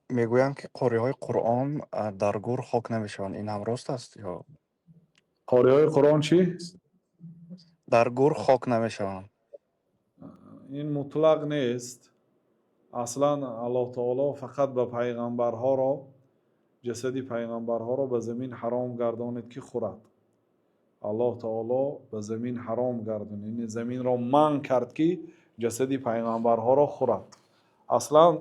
میگویند که قاری‌های قرآن در گور خاک نمیشوند. این هم راست است یا قاری های قرآن چی؟ در گور خاک نمیشوند؟ این مطلق نیست. اصلا الله تعالی فقط به پیغمبرها را جسدی پیغمبرها را به زمین حرام گردانید که خورد. الله تعالی به زمین حرام گردانید، یعنی زمین را منع کرد که جسدی پیغمبرها را خورد. اصلا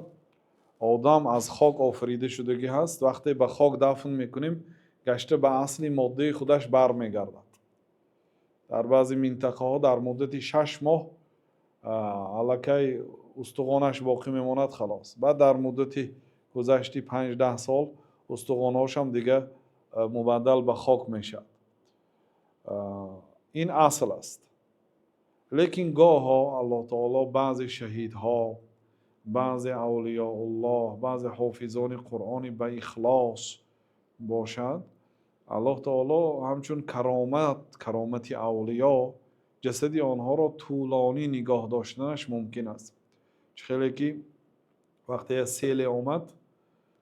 آدم از خاک آفریده شدگی هست. وقتی به خاک دفن میکنیم گشته به اصلی ماده خودش بر میگردد. در بعضی منطقه ها در مدت 6 ماه علاکه استخوانش باقی میماند خلاص. بعد در مدت گذشتی 5-10 سال استخوانهاش هم دیگه مبدل به خاک میشد. این اصل است. لیکن گاه ها الله تعالی بعضی شهیدها، بعضی اولیاء الله، بعضی حافظان قرآن به اخلاص باشد، الله تعالی همچون کرامت اولیاء جسدی آنها را طولانی نگاه داشتنش ممکن است. خیلی که وقتی سیل آمد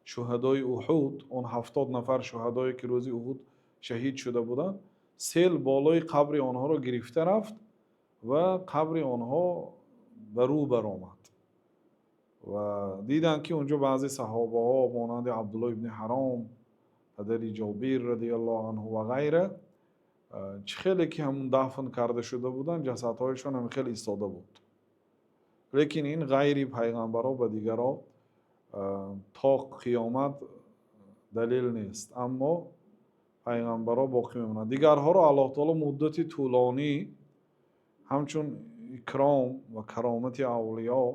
شهدای احد، اون 70 نفر شهدایی که روزی احد شهید شده بودند، سیل بالای قبر آنها را گرفته رفت و قبر آنها به رو برآمد و دیدن که اونجا بعضی صحابه ها مانند عبدالله ابن حرام، پدر جابر رضی الله عنه و غیره، خیلی که همون دفن کرده شده بودن جسدهایشان هم خیلی ایستاده بود. لیکن این غیر پیغمبرها و دیگرها تا قیامت دلیل نیست، اما پیغمبرها باقی میمونند. دیگرها را الله تعالی مدتی طولانی همچون اکرام و کرامت اولیاء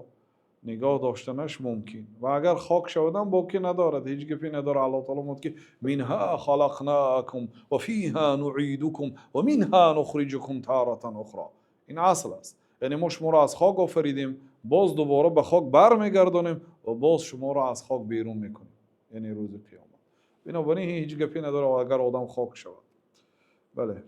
نگاه داشتنش ممکن و اگر خاک شودن باقی ندارد، هیچ گپی نداره. الله تعالی میگه که منها خلقناکم و فیها نعیدکم و منها نخرجکم تارة اخرى. این اصل است. یعنی ما شما را از خاک آفریدیم، باز دوباره به خاک برمیگردانیم و باز شما را از خاک بیرون میکنیم، یعنی روز قیامت. بنابراین هیچ گپی نداره اگر آدم خاک شود. بله.